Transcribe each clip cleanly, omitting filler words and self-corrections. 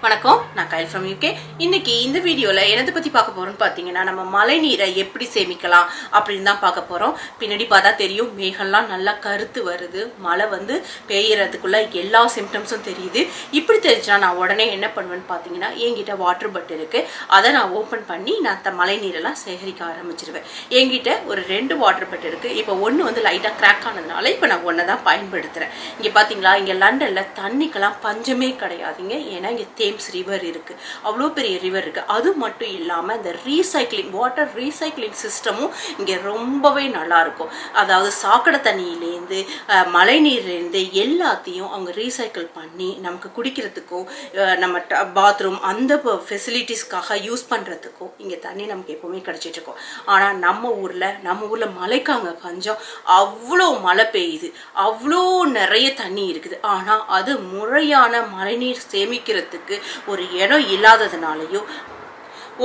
வணக்கம், நான் Kyle from UK. இன்னைக்கு இந்த வீடியோவில் என்னதை பற்றி பார்க்க போகிறோம்னு பார்த்தீங்கன்னா, நம்ம மழை நீரை எப்படி சேமிக்கலாம் அப்படின்னு தான் பார்க்க போகிறோம். பின்னாடி பார்த்தா தெரியும், மேகம்லாம் நல்லா கருத்து வருது, மழை பெய்யறதுக்குள்ள எல்லா சிம்டம்ஸும் தெரியுது. இப்படி தெரிஞ்சுன்னா நான் உடனே என்ன பண்ணுவேன்னு பார்த்தீங்கன்னா, என்கிட்ட வாட்டர் பட் இருக்குது, அதை நான் ஓப்பன் பண்ணி நான் மழை நீரெல்லாம் சேகரிக்க ஆரம்பிச்சிருவேன். என்கிட்ட ஒரு 2 வாட்டர் பட் இருக்குது. இப்போ ஒன்று லைட்டாக கிராக் ஆனதுனால இப்போ நான் ஒன்றை தான் பயன்படுத்துகிறேன். இங்கே பார்த்தீங்களா, இங்கே லண்டனில் தண்ணிக்கெல்லாம் பஞ்சமே கிடையாதுங்க. ஏன்னா இங்கே தேம்ஸ் ரிவர் இருக்குது, அவ்வளோ பெரிய ரிவர் இருக்குது. அது மட்டும் இல்லாமல் இந்த வாட்டர் ரீசைக்ளிங் சிஸ்டமும் இங்கே ரொம்பவே நல்லாயிருக்கும். அதாவது சாக்கடை தண்ணியிலேருந்து மழை நீர்லேருந்து எல்லாத்தையும் அவங்க ரீசைக்கிள் பண்ணி நமக்கு குடிக்கிறதுக்கும் நம்ம பாத்ரூம் அந்த ஃபெசிலிட்டிஸ்க்காக யூஸ் பண்ணுறதுக்கும் இங்கே தண்ணி நமக்கு எப்போவுமே கிடச்சிட்டு இருக்கும். ஆனால் நம்ம ஊரில் மழைக்காங்க பஞ்சம், அவ்வளோ மழை பெய்யுது, அவ்வளோ நிறைய தண்ணி இருக்குது. ஆனால் அது முறையான மழைநீர் சேமிக்கிறதுக்கு ஒரு இடம் இல்லாததுனாலையும்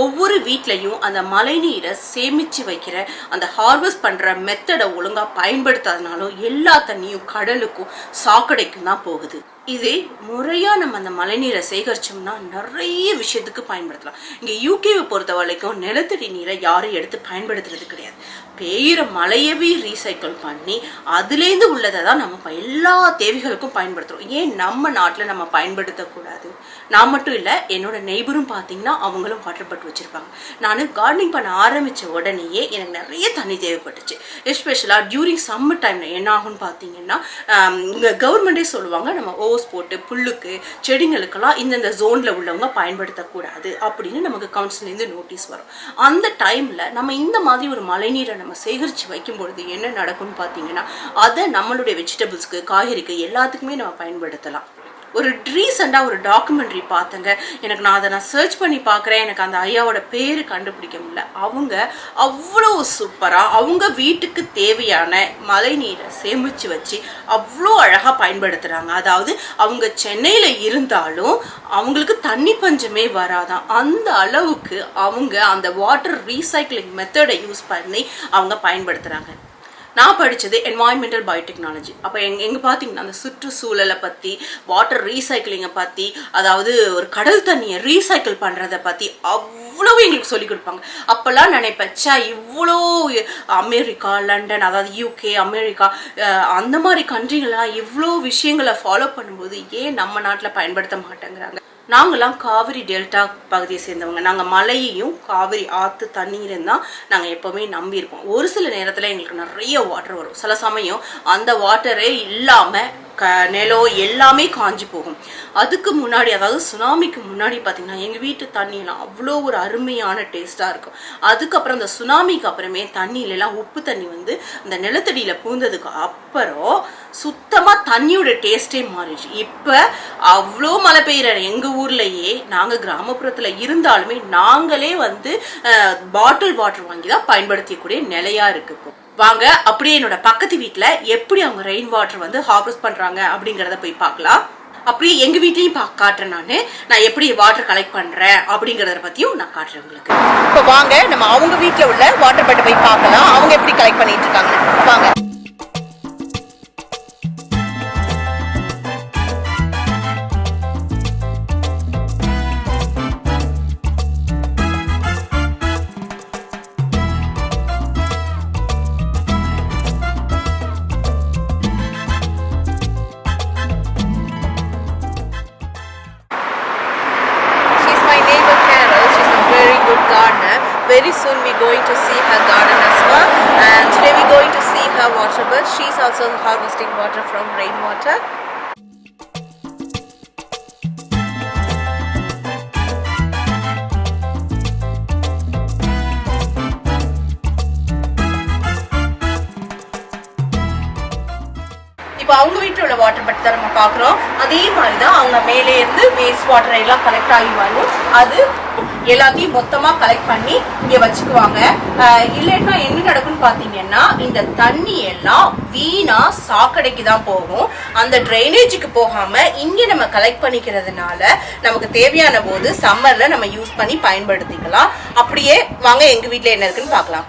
ஒவ்வொரு வீட்லையும் அந்த மழை நீரை சேமிச்சு வைக்கிற அந்த ஹார்வெஸ்ட் பண்ற மெத்தடை ஒழுங்கா பயன்படுத்தாதனாலும் எல்லா தண்ணியும் கடலுக்கும் சாக்கடைக்கும் தான் போகுது. இதே முறையா நம்ம அந்த மழை நீரை சேகரிச்சோம்னா நிறைய விஷயத்துக்கு பயன்படுத்தலாம். இங்க யூகேவை பொறுத்த வரைக்கும் நிலத்தடி நீரை யாரும் எடுத்து பயன்படுத்துறது கிடையாது. பெய்கிற மழையவே ரீசைக்கிள் பண்ணி அதுலேருந்து உள்ளதை தான் நம்ம எல்லா தேவைகளுக்கும் பயன்படுத்துறோம். ஏன் நம்ம நாட்டில் நம்ம பயன்படுத்தக்கூடாது? நான் மட்டும் இல்லை, என்னோட நெய்பரும் பார்த்தீங்கன்னா அவங்களும் வாட்டர் பட் வச்சிருப்பாங்க. நான் கார்டனிங் பண்ண ஆரம்பித்த உடனேயே எனக்கு நிறைய தண்ணி தேவைப்பட்டுச்சு. எஸ்பெஷலாக டியூரிங் சம்மர் டைமில் என்ன ஆகும்னு பார்த்தீங்கன்னா, இங்கே கவர்மெண்டே சொல்லுவாங்க, நம்ம ஓஸ் போட்டு புல்லுக்கு செடிங்களுக்கெல்லாம் இந்தந்த ஜோனில் உள்ளவங்க பயன்படுத்தக்கூடாது அப்படின்னு நமக்கு கவுன்சிலேருந்து நோட்டீஸ் வரும். அந்த டைமில் நம்ம இந்த மாதிரி ஒரு மழைநீரை நம்ம சேகரித்து வைக்கும் பொழுது என்ன நடக்கும்னு பார்த்தீங்கன்னா, அதை நம்மளுடைய வெஜிடபிள்ஸ்க்கு, காய்கறிக்கு எல்லாத்துக்குமே நம்ம பயன்படுத்தலாம். ஒரு ரீசெண்டாக ஒரு டாக்குமெண்ட்ரி பார்த்தேங்க. நான் அதை சர்ச் பண்ணி பார்க்குறேன். எனக்கு அந்த ஐயாவோட பேர் கண்டுபிடிக்க முடியல. அவங்க அவ்வளோ சூப்பராக அவங்க வீட்டுக்கு தேவையான மழை நீரை சேமித்து வச்சு அவ்வளோ அழகாக பயன்படுத்துகிறாங்க. அதாவது அவங்க சென்னையில் இருந்தாலும் அவங்களுக்கு தண்ணி பஞ்சமே வராதான். அந்த அளவுக்கு அவங்க அந்த வாட்டர் ரீசைக்ளிங் மெத்தடை யூஸ் பண்ணி அவங்க பயன்படுத்துகிறாங்க. நான் படித்தது என்வாயன்மெண்டல் பயோடெக்னாலஜி. அப்போ எங்கே பார்த்தீங்கன்னா அந்த சுற்றுச்சூழலை பற்றி, வாட்டர் ரீசைக்கிளிங்கை பற்றி, அதாவது ஒரு கடல் தண்ணியை ரீசைக்கிள் பண்ணுறதை பற்றி அவ்வளவு எங்களுக்கு சொல்லிக் கொடுப்பாங்க. அப்போல்லாம் நினைப்பச்சா இவ்வளோ அமெரிக்கா, லண்டன், அதாவது யூகே, அமெரிக்கா அந்த மாதிரி கண்ட்ரிகள்லாம் இவ்வளோ விஷயங்களை ஃபாலோ பண்ணும்போது ஏன் நம்ம நாட்டில் பயன்படுத்த மாட்டேங்கிறாங்க? நாங்களாம் காவிரி டெல்டா பகுதியை சேர்ந்தவங்க. நாங்கள் மழையையும் காவிரி ஆற்று தண்ணீரும் தான் நாங்கள் எப்போவுமே நம்பியிருப்போம். ஒரு சில நேரத்தில் எங்களுக்கு நிறைய வாட்டர் வரும். சில சமயம் அந்த வாட்டரே இல்லாமல் நிலம் எல்லாமே காஞ்சி போகும். அதுக்கு முன்னாடி, அதாவது சுனாமிக்கு முன்னாடி பார்த்தீங்கன்னா எங்கள் வீட்டு தண்ணியெல்லாம் அவ்வளோ ஒரு அருமையான டேஸ்ட்டாக இருக்கும். அதுக்கப்புறம் அந்த சுனாமிக்கு அப்புறமே தண்ணியிலலாம் உப்பு தண்ணி அந்த நிலத்தடியில் பூந்ததுக்கு அப்புறம் சுத்தமாக தண்ணியோட டேஸ்ட்டே மாறிடுச்சு. இப்போ அவ்வளோ மழை பெய்கிற எங்கள் ஊர்லேயே நாங்கள் கிராமப்புறத்தில் இருந்தாலுமே நாங்களே பாட்டில் வாட்டர் வாங்கி தான் பயன்படுத்தக்கூடிய நிலையாக இருக்குது. வாங்க அப்படியே என்னோட பக்கத்து வீட்டில் எப்படி அவங்க ரெயின் வாட்டர் ஹார்வெஸ்ட் பண்ணுறாங்க அப்படிங்கிறத போய் பார்க்கலாம். அப்படியே எங்கள் வீட்லையும் காட்டுறேன். நான் எப்படி வாட்டர் கலெக்ட் பண்ணுறேன் அப்படிங்கிறத பற்றியும் நான் காட்டுறேன் உங்களுக்கு. இப்போ வாங்க நம்ம அவங்க வீட்டில் உள்ள வாட்டர் பட்டை போய் பார்க்கலாம், அவங்க எப்படி கலெக்ட் பண்ணிட்டு இருக்காங்க. வாங்க. Very soon we're going to see her garden as well, and today we're going to see her water bed. She's also harvesting water from rainwater. இப்போ அவங்க வீட்டில் உள்ள வாட்டர் பட் தான் நம்ம பார்க்குறோம். அதே மாதிரி தான் அவங்க மேலே இருந்து வேஸ்ட் வாட்டர் எல்லாம் கலெக்ட் ஆகி வரும். அது எல்லாத்தையும் மொத்தமாக கலெக்ட் பண்ணி இங்கே வச்சுக்குவாங்க. இல்லைன்னா என்ன நடக்கும்னு பார்த்தீங்கன்னா, இந்த தண்ணி எல்லாம் வீணா சாக்கடைக்கு தான் போகும். அந்த ட்ரைனேஜுக்கு போகாமல் இங்கே நம்ம கலெக்ட் பண்ணிக்கிறதுனால நமக்கு தேவையான போது சம்மரில் நம்ம யூஸ் பண்ணி பயன்படுத்திக்கலாம். அப்படியே வாங்க எங்கள் வீட்டில் என்ன இருக்குன்னு பார்க்கலாம்.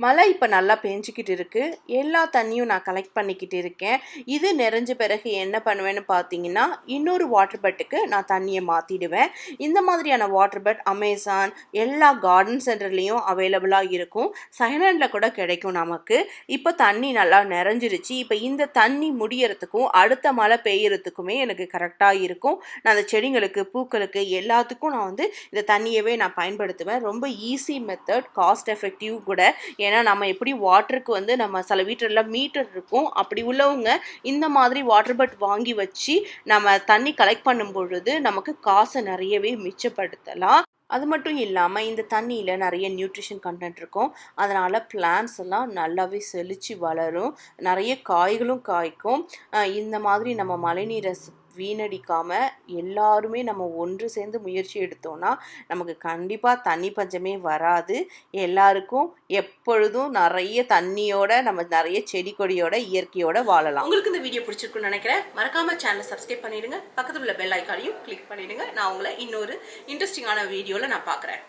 மழை இப்போ நல்லா பெஞ்சிக்கிட்டு இருக்கு. எல்லா தண்ணியும் நான் கலெக்ட் பண்ணிக்கிட்டு இருக்கேன். இது நிறைஞ்ச பிறகு என்ன பண்ணுவேன்னு பார்த்தீங்கன்னா, இன்னொரு வாட்டர் பட்டுக்கு நான் தண்ணியை மாற்றிடுவேன். இந்த மாதிரியான வாட்டர் பட் அமேசான் எல்லா கார்டன் சென்டர்லேயும் அவைலபிளாக இருக்கும். செகண்ட் கூட கிடைக்கும் நமக்கு. இப்போ தண்ணி நல்லா நிறைஞ்சிருச்சு. இப்போ இந்த தண்ணி முடியறதுக்கும் அடுத்த மழை பெய்யறதுக்குமே எனக்கு கரெக்டாக இருக்கும். நான் அந்த செடிங்களுக்கு, பூக்களுக்கு எல்லாத்துக்கும் நான் இந்த தண்ணியவே நான் பயன்படுத்துவேன். ரொம்ப ஈஸி மெத்தட், காஸ்ட் எஃபெக்டிவ் கூட. ஏன்னா நம்ம எப்படி வாட்டருக்கு நம்ம சில வீட்டில் மீட்டர் இருக்கும். அப்படி உள்ளவங்க இந்த மாதிரி வாட்டர் பட் வாங்கி வச்சு நம்ம தண்ணி கலெக்ட் பண்ணும் பொழுது நமக்கு காசை நிறையவே மிச்சப்படுத்தலாம். அது மட்டும் இல்லாமல் இந்த தண்ணியில் நிறைய நியூட்ரிஷன் கண்டென்ட் இருக்கும். அதனால் பிளான்ட்ஸ் எல்லாம் நல்லாவே செழித்து வளரும், நிறைய காய்களும் காய்க்கும். இந்த மாதிரி நம்ம மழைநீரை வீணடிக்காமல் எல்லாருமே நம்ம ஒன்று சேர்ந்து முயற்சி எடுத்தோம்னா நமக்கு கண்டிப்பாக தண்ணி பஞ்சமே வராது. எல்லாருக்கும் எப்பொழுதும் நிறைய தண்ணியோட நம்ம நிறைய செடி கொடியோட இயற்கையோட வாழலாம். உங்களுக்கு இந்த வீடியோ பிடிச்சிருக்குன்னு நினைக்கிறேன். மறக்காம சேனலை சப்ஸ்கிரைப் பண்ணிடுங்க. பக்கத்தில் உள்ள பெல் ஐக்கானையும் கிளிக் பண்ணிடுங்க. நான் உங்களை இன்னொரு இன்ட்ரெஸ்டிங்கான வீடியோவில் நான் பார்க்குறேன்.